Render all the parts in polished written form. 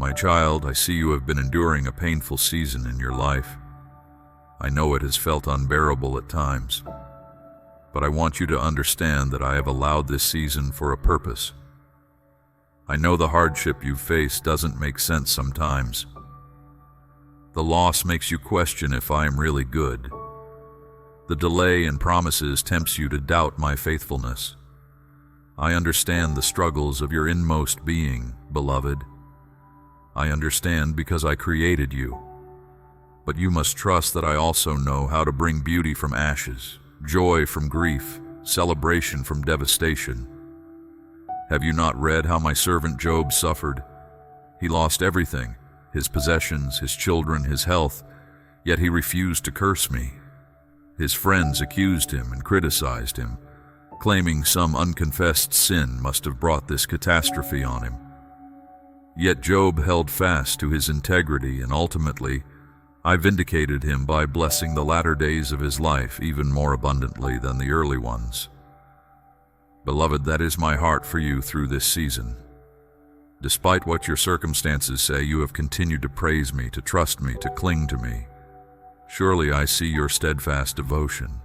My child, I see you have been enduring a painful season in your life. I know it has felt unbearable at times, but I want you to understand that I have allowed this season for a purpose. I know the hardship you've faced doesn't make sense sometimes. The loss makes you question if I am really good. The delay in promises tempts you to doubt my faithfulness. I understand the struggles of your inmost being, beloved. I understand because I created you. But you must trust that I also know how to bring beauty from ashes, joy from grief, celebration from devastation. Have you not read how my servant Job suffered? He lost everything, his possessions, his children, his health, yet he refused to curse me. His friends accused him and criticized him, claiming some unconfessed sin must have brought this catastrophe on him. Yet Job held fast to his integrity, and ultimately, I vindicated him by blessing the latter days of his life even more abundantly than the early ones. Beloved, that is my heart for you through this season. Despite what your circumstances say, you have continued to praise me, to trust me, to cling to me. Surely I see your steadfast devotion,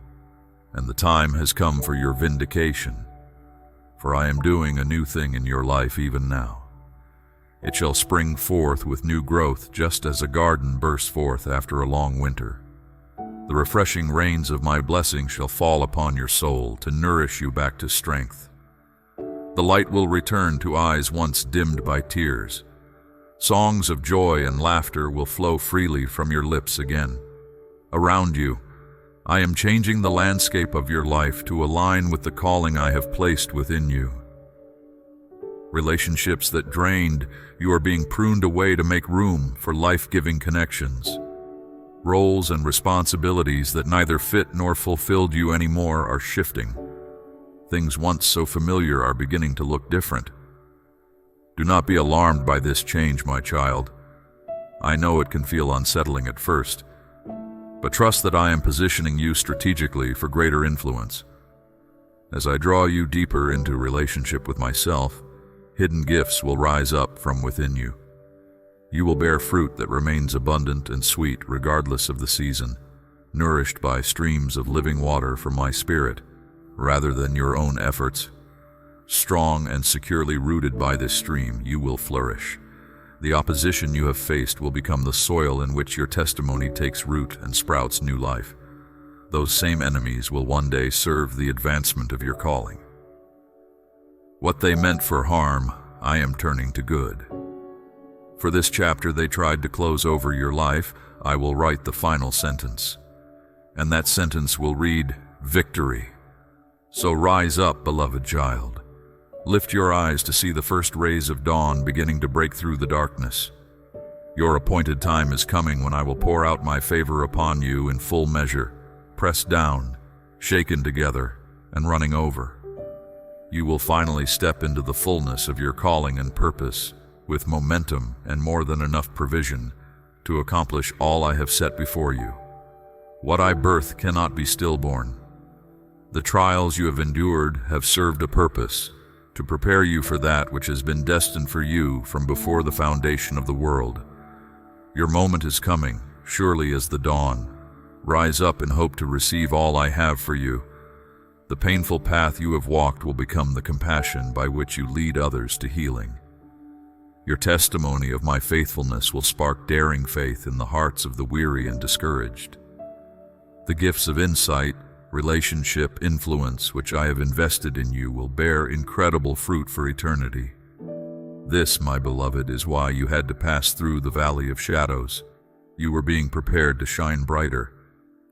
and the time has come for your vindication. For I am doing a new thing in your life even now. It shall spring forth with new growth, just as a garden bursts forth after a long winter. The refreshing rains of my blessing shall fall upon your soul to nourish you back to strength. The light will return to eyes once dimmed by tears. Songs of joy and laughter will flow freely from your lips again. Around you, I am changing the landscape of your life to align with the calling I have placed within you. Relationships that drained, you are being pruned away to make room for life-giving connections. Roles and responsibilities that neither fit nor fulfilled you anymore are shifting. Things once so familiar are beginning to look different. Do not be alarmed by this change, my child. I know it can feel unsettling at first, but trust that I am positioning you strategically for greater influence. As I draw you deeper into relationship with myself, hidden gifts will rise up from within you. You will bear fruit that remains abundant and sweet regardless of the season, nourished by streams of living water from my spirit, rather than your own efforts. Strong and securely rooted by this stream, you will flourish. The opposition you have faced will become the soil in which your testimony takes root and sprouts new life. Those same enemies will one day serve the advancement of your calling. What they meant for harm, I am turning to good. For this chapter they tried to close over your life, I will write the final sentence. And that sentence will read, victory. So rise up, beloved child. Lift your eyes to see the first rays of dawn beginning to break through the darkness. Your appointed time is coming when I will pour out my favor upon you in full measure, pressed down, shaken together, and running over. You will finally step into the fullness of your calling and purpose, with momentum and more than enough provision to accomplish all I have set before you. What I birth cannot be stillborn. The trials you have endured have served a purpose, to prepare you for that which has been destined for you from before the foundation of the world. Your moment is coming, surely as the dawn. Rise up and hope to receive all I have for you. The painful path you have walked will become the compassion by which you lead others to healing. Your testimony of my faithfulness will spark daring faith in the hearts of the weary and discouraged. The gifts of insight, relationship, influence which I have invested in you will bear incredible fruit for eternity. This, my beloved, is why you had to pass through the valley of shadows. You were being prepared to shine brighter.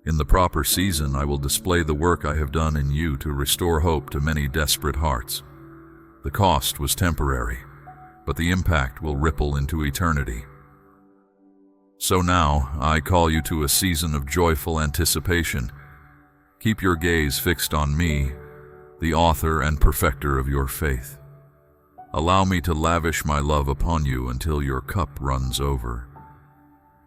In the proper season, I will display the work I have done in you to restore hope to many desperate hearts. The cost was temporary, but the impact will ripple into eternity. So now, I call you to a season of joyful anticipation. Keep your gaze fixed on me, the author and perfecter of your faith. Allow me to lavish my love upon you until your cup runs over.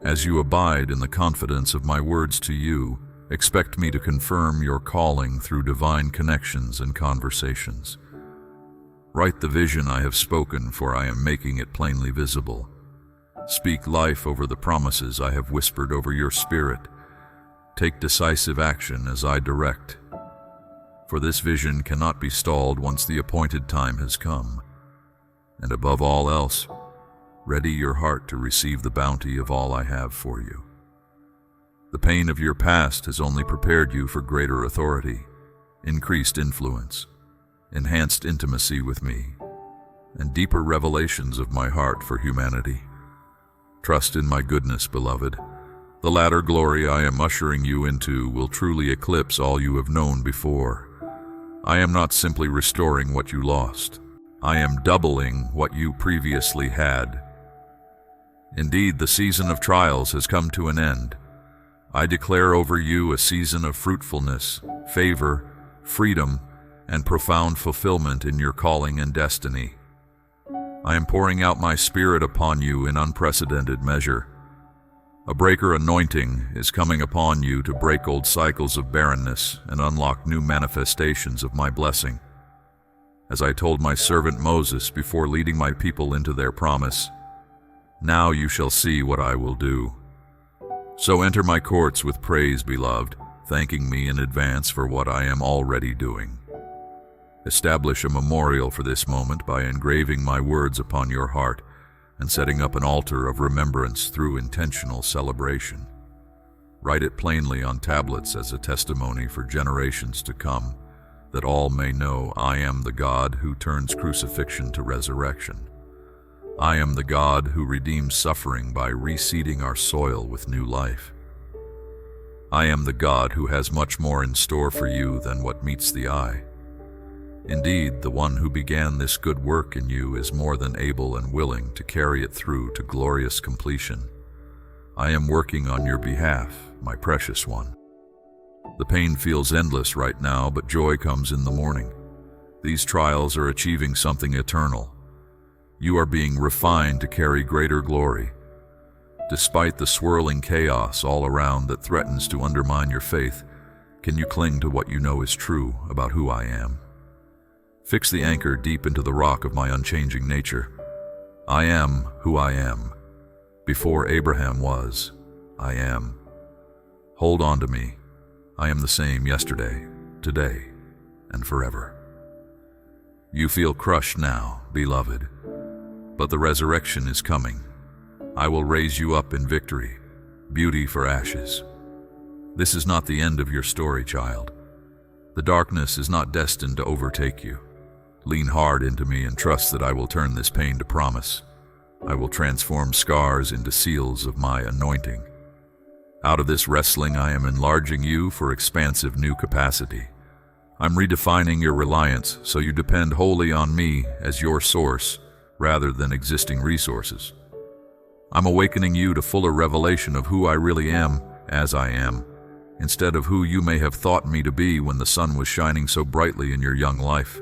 As you abide in the confidence of my words to you, expect me to confirm your calling through divine connections and conversations. Write the vision I have spoken, for I am making it plainly visible. Speak life over the promises I have whispered over your spirit. Take decisive action as I direct. For this vision cannot be stalled once the appointed time has come. And above all else, ready your heart to receive the bounty of all I have for you. The pain of your past has only prepared you for greater authority, increased influence, enhanced intimacy with me, and deeper revelations of my heart for humanity. Trust in my goodness, beloved. The latter glory I am ushering you into will truly eclipse all you have known before. I am not simply restoring what you lost. I am doubling what you previously had. Indeed, the season of trials has come to an end. I declare over you a season of fruitfulness, favor, freedom, and profound fulfillment in your calling and destiny. I am pouring out my Spirit upon you in unprecedented measure. A breaker anointing is coming upon you to break old cycles of barrenness and unlock new manifestations of my blessing. As I told my servant Moses before leading my people into their promise, now you shall see what I will do. So enter my courts with praise, beloved, thanking me in advance for what I am already doing. Establish a memorial for this moment by engraving my words upon your heart and setting up an altar of remembrance through intentional celebration. Write it plainly on tablets as a testimony for generations to come, that all may know I am the God who turns crucifixion to resurrection. I am the God who redeems suffering by reseeding our soil with new life. I am the God who has much more in store for you than what meets the eye. Indeed, the one who began this good work in you is more than able and willing to carry it through to glorious completion. I am working on your behalf, my precious one. The pain feels endless right now, but joy comes in the morning. These trials are achieving something eternal. You are being refined to carry greater glory. Despite the swirling chaos all around that threatens to undermine your faith, can you cling to what you know is true about who I am? Fix the anchor deep into the rock of my unchanging nature. I am who I am. Before Abraham was, I am. Hold on to me. I am the same yesterday, today, and forever. You feel crushed now, beloved, but the resurrection is coming. I will raise you up in victory, beauty for ashes. This is not the end of your story, child. The darkness is not destined to overtake you. Lean hard into me and trust that I will turn this pain to promise. I will transform scars into seals of my anointing. Out of this wrestling, I am enlarging you for expansive new capacity. I'm redefining your reliance so you depend wholly on me as your source rather than existing resources. I'm awakening you to fuller revelation of who I really am as I am, instead of who you may have thought me to be when the sun was shining so brightly in your young life.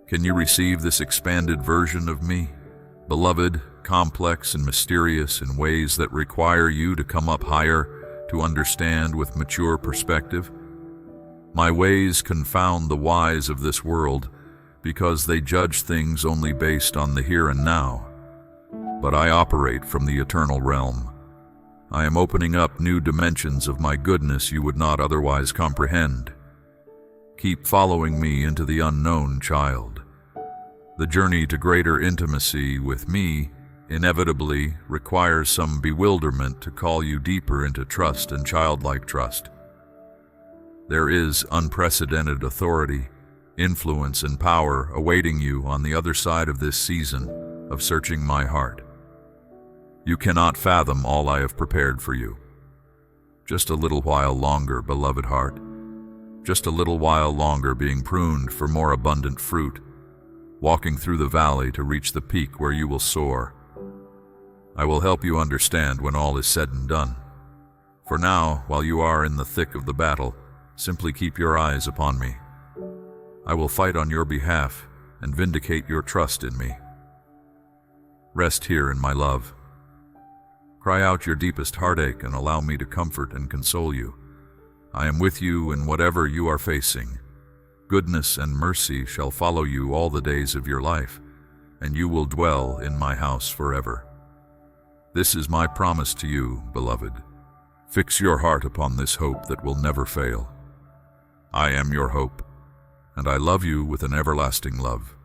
Can you receive this expanded version of me? Beloved, complex and mysterious in ways that require you to come up higher to understand with mature perspective. My ways confound the wise of this world because they judge things only based on the here and now. But I operate from the eternal realm. I am opening up new dimensions of my goodness you would not otherwise comprehend. Keep following me into the unknown, child. The journey to greater intimacy with me inevitably requires some bewilderment to call you deeper into trust and childlike trust. There is unprecedented authority, influence, and power awaiting you on the other side of this season of searching my heart. You cannot fathom all I have prepared for you. Just a little while longer, beloved heart. Just a little while longer being pruned for more abundant fruit, walking through the valley to reach the peak where you will soar. I will help you understand when all is said and done. For now, while you are in the thick of the battle, simply keep your eyes upon me. I will fight on your behalf and vindicate your trust in me. Rest here in my love. Cry out your deepest heartache and allow me to comfort and console you. I am with you in whatever you are facing. Goodness and mercy shall follow you all the days of your life, and you will dwell in my house forever. This is my promise to you, beloved. Fix your heart upon this hope that will never fail. I am your hope, and I love you with an everlasting love.